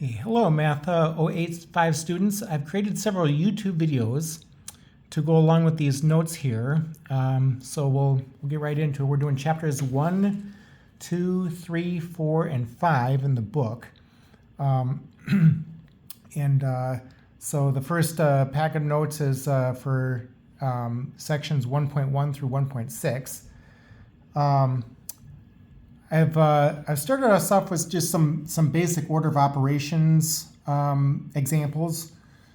Hey, hello, Math 085 students. I've created several YouTube videos to go along with these notes here. So we'll get right into it. We're doing chapters 1, 2, 3, 4, and 5 in the book. So the first packet of notes is for sections 1.1 through 1.6. I've started us off with just some basic order of operations examples.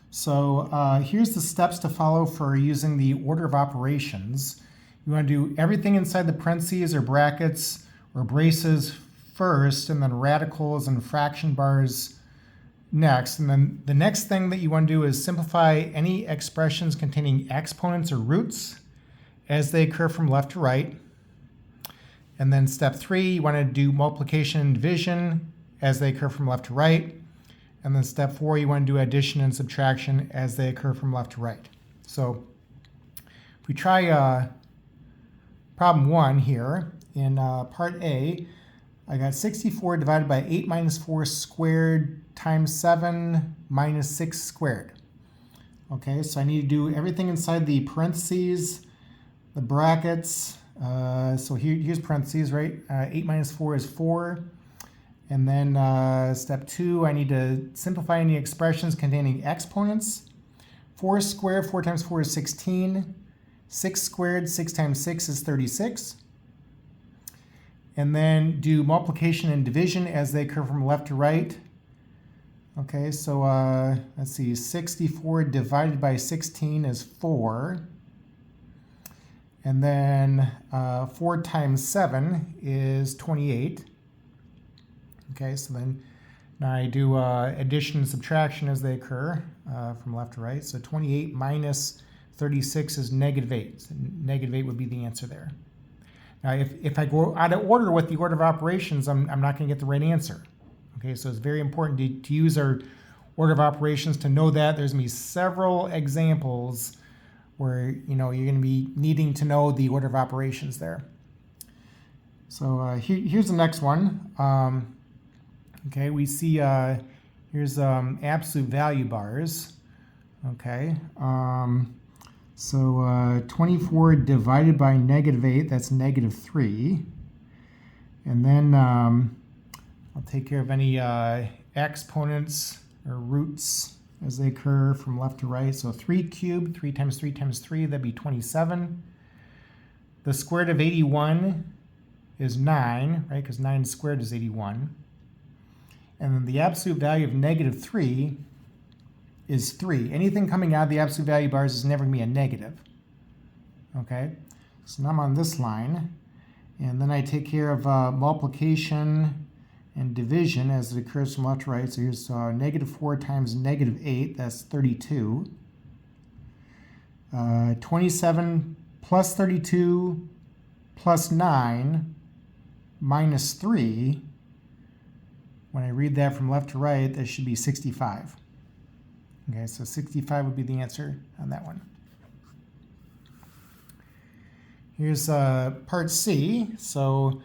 So here's the steps to follow for using the order of operations. You want to do everything inside the parentheses or brackets or braces first, and then radicals and fraction bars next. And then the next thing that you want to do is simplify any expressions containing exponents or roots as they occur from left to right. And then step 3, you want to do multiplication and division as they occur from left to right. And then step 4, you want to do addition and subtraction as they occur from left to right. So if we try problem 1 here in part A, I got 64 divided by 8 minus 4 squared times 7 minus 6 squared. Okay, so I need to do everything inside the parentheses, the brackets. So here's parentheses, right? 8 minus 4 is 4. And then step 2, I need to simplify any expressions containing exponents. 4 squared, 4 times 4 is 16. 6 squared, 6 times 6 is 36. And then do multiplication and division as they occur from left to right. Okay, so let's see, 64 divided by 16 is 4. And then 4 times 7 is 28. Okay, so then now I do addition and subtraction as they occur from left to right. So 28 minus 36 is negative 8. So negative 8 would be the answer there. Now, if I go out of order with the order of operations, I'm not going to get the right answer. Okay, so it's very important to use our order of operations to know that. There's going to be several examples where you're going to be needing to know the order of operations there. So here's the next one. Okay, we see here's absolute value bars. Okay, so 24 divided by negative 8, that's negative 3. And then I'll take care of any exponents or roots as they occur from left to right. So 3 cubed, 3 times 3 times 3, that'd be 27. The square root of 81 is 9, right? Because 9 squared is 81. And then the absolute value of negative 3 is 3. Anything coming out of the absolute value bars is never going to be a negative. Okay? So now I'm on this line. And then I take care of multiplication and division as it occurs from left to right. So here's negative 4 times negative 8, that's 32. 27 plus 32 plus 9 minus 3. When I read that from left to right, that should be 65. Okay, so 65 would be the answer on that one. Here's part C. So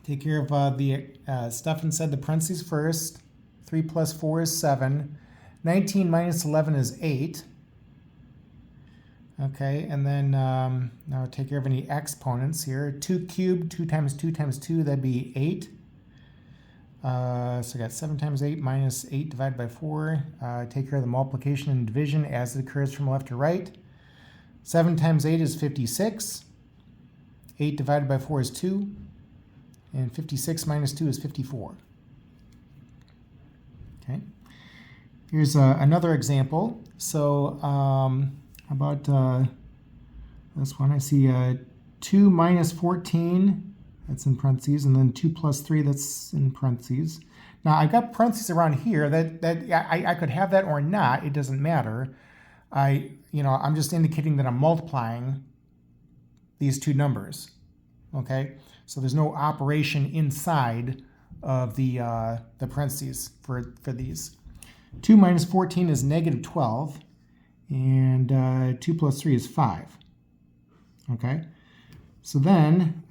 take care of the stuff inside the parentheses first. 3 plus 4 is 7. 19 minus 11 is 8. Okay, and then now take care of any exponents here. 2 cubed, 2 times 2 times 2, that'd be 8. So I got 7 times 8 minus 8 divided by 4. Take care of the multiplication and division as it occurs from left to right. 7 times 8 is 56. 8 divided by 4 is 2. And 56 minus 2 is 54. Okay. Here's another example. So how about this one? I see 2 minus 14. That's in parentheses, and then 2 plus 3, that's in parentheses. Now, I've got parentheses around here I could have that or not. It doesn't matter. I'm just indicating that I'm multiplying these two numbers. Okay, so there's no operation inside of the parentheses for these. 2 minus 14 is negative 12, and 2 plus 3 is 5. Okay. So then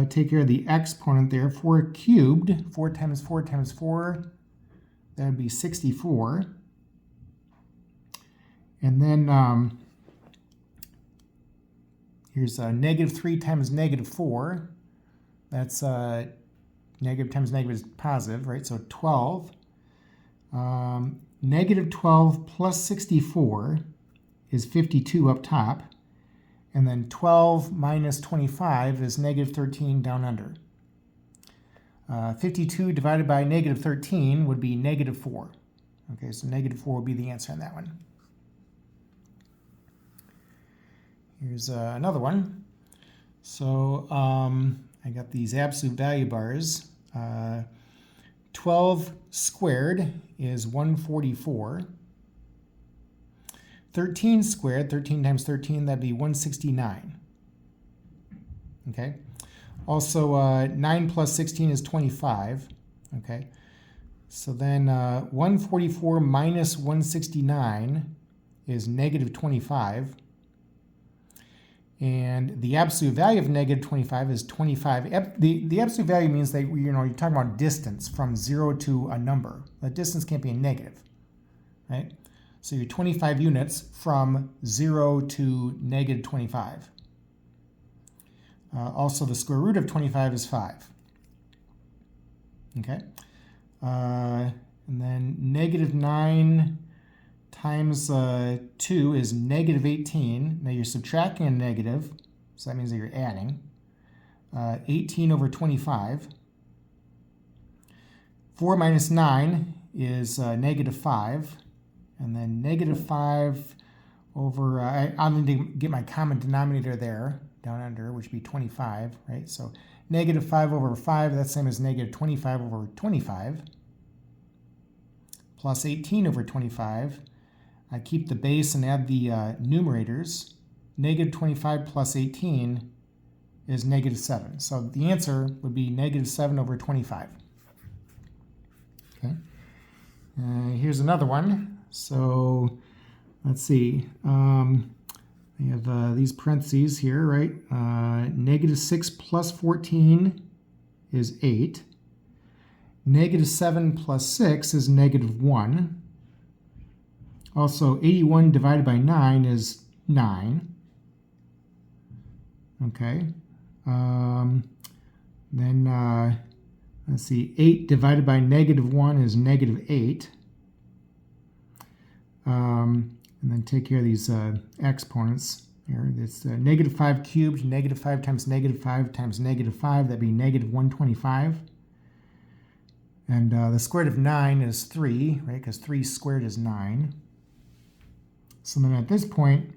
take care of the exponent there. 4 cubed, 4 times 4 times 4 that would be 64. And then here's negative 3 times negative 4. That's negative times negative is positive, right? So 12. Negative 12 plus 64 is 52 up top. And then 12 minus 25 is negative 13 down under. 52 divided by negative 13 would be negative 4. Okay, so negative 4 would be the answer on that one. Here's another one. So I got these absolute value bars. 12 squared is 144. 13 squared, 13 times 13, that'd be 169. Okay. Also, 9 plus 16 is 25. Okay. So then 144 minus 169 is negative 25. And the absolute value of negative 25 is 25. The absolute value means that, you're talking about distance from 0 to a number. The distance can't be a negative, right? So you're 25 units from 0 to negative 25. Also, the square root of 25 is 5. Okay. And then negative 9 times 2 is negative 18. Now you're subtracting a negative, so that means that you're adding. 18 over 25. 4 minus 9 is negative 5. And then negative 5 over, I'm going to get my common denominator there, down under, which would be 25, right? So negative 5 over 5, that's the same as negative 25 over 25. Plus 18 over 25. I keep the base and add the numerators. Negative 25 plus 18 is negative 7. So the answer would be negative 7 over 25. Okay. Here's another one. So let's see. We have these parentheses here, right? Negative 6 plus 14 is 8. Negative 7 plus 6 is negative 1. Also, 81 divided by 9 is 9. Okay. Then, let's see, 8 divided by negative 1 is negative 8. And then take care of these exponents here. It's negative 5 cubed, negative 5 times negative 5 times negative 5. That'd be negative 125. And the square root of 9 is 3, right? Because 3 squared is 9. So then at this point,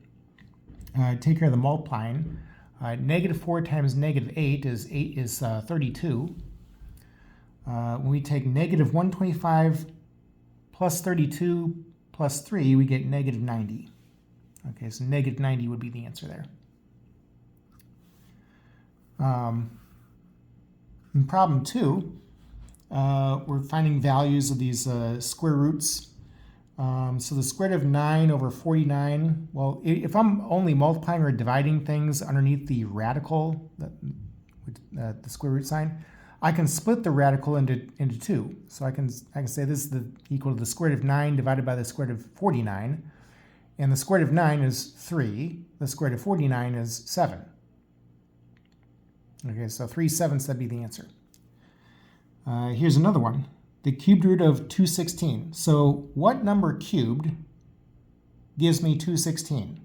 take care of the multiplying. Negative 4 times negative 8 is 32. When we take negative 125 plus 32 plus 3, we get negative 90. Okay, so negative 90 would be the answer there. In problem 2, we're finding values of these square roots. So the square root of 9 over 49, well, if I'm only multiplying or dividing things underneath the radical, the square root sign, I can split the radical into 2. So I can say this is equal to the square root of 9 divided by the square root of 49. And the square root of 9 is 3. The square root of 49 is 7. Okay, so 3/7 that'd be the answer. Here's another one. The cubed root of 216. So what number cubed gives me 216?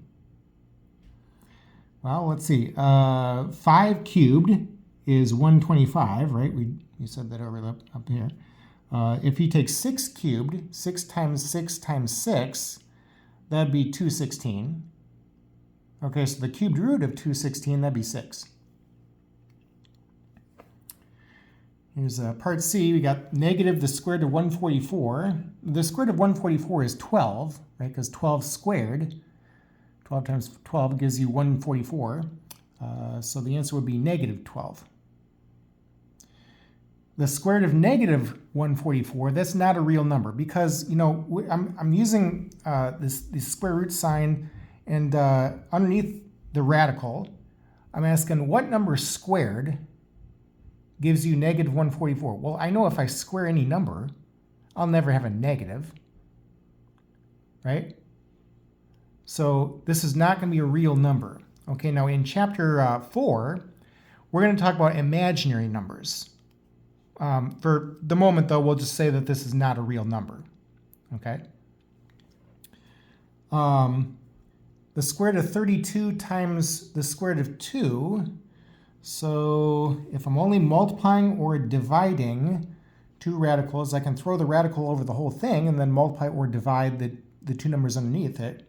Well, let's see. 5 cubed is 125, right? We said that over up here. If you take 6 cubed, 6 times 6 times 6, that'd be 216. Okay, so the cubed root of 216, that'd be 6. Here's part C. We got negative the square root of 144. The square root of 144 is 12, right? Because 12 squared, 12 times 12 gives you 144. So the answer would be negative 12. The square root of negative 144, that's not a real number because, I'm using this square root sign, and underneath the radical, I'm asking what number squared gives you negative 144. Well, I know if I square any number, I'll never have a negative, right? So this is not going to be a real number. Okay, now in chapter 4, we're going to talk about imaginary numbers. For the moment, though, we'll just say that this is not a real number. Okay. The square root of 32 times the square root of 2. So if I'm only multiplying or dividing two radicals, I can throw the radical over the whole thing and then multiply or divide the two numbers underneath it.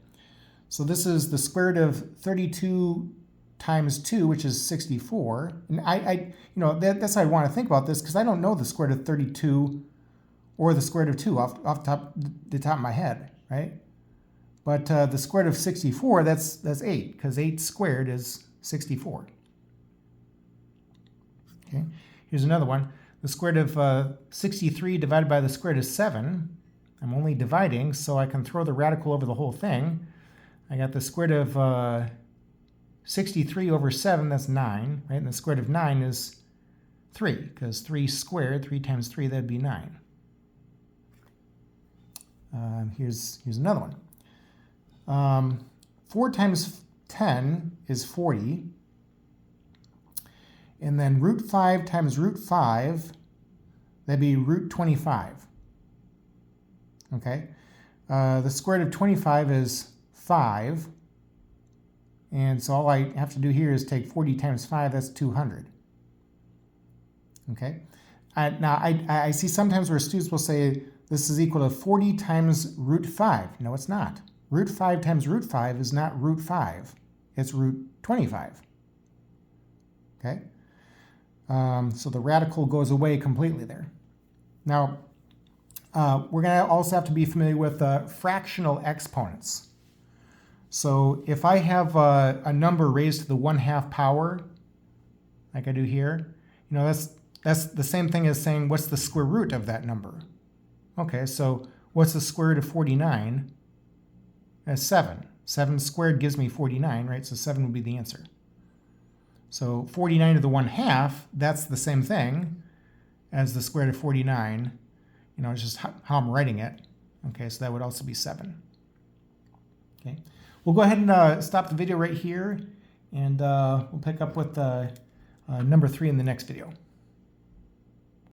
So this is the square root of 32 times 2, which is 64. And that's how I want to think about this, because I don't know the square root of 32 or the square root of 2 off the top of my head, right? But the square root of 64, that's 8, because 8 squared is 64. Okay, here's another one. The square root of 63 divided by the square root of 7. I'm only dividing, so I can throw the radical over the whole thing. I got the square root of 63 over 7, that's 9, right? And the square root of 9 is 3, because 3 squared, 3 times 3, that'd be 9. Here's another one. 4 times 10 is 40. And then root 5 times root 5, that'd be root 25. Okay? The square root of 25 is 5. And so all I have to do here is take 40 times 5, that's 200. Okay? Now, I see sometimes where students will say this is equal to 40 times root 5. No, it's not. Root 5 times root 5 is not root 5. It's root 25. Okay? So the radical goes away completely there. Now, we're going to also have to be familiar with fractional exponents. So if I have a number raised to the 1/2 power, like I do here, that's the same thing as saying what's the square root of that number. Okay, so what's the square root of 49? That's 7. 7 squared gives me 49, right? So 7 would be the answer. So 49 to the 1/2, that's the same thing as the square root of 49. It's just how I'm writing it. Okay, so that would also be 7. Okay, we'll go ahead and stop the video right here, and we'll pick up with number 3 in the next video.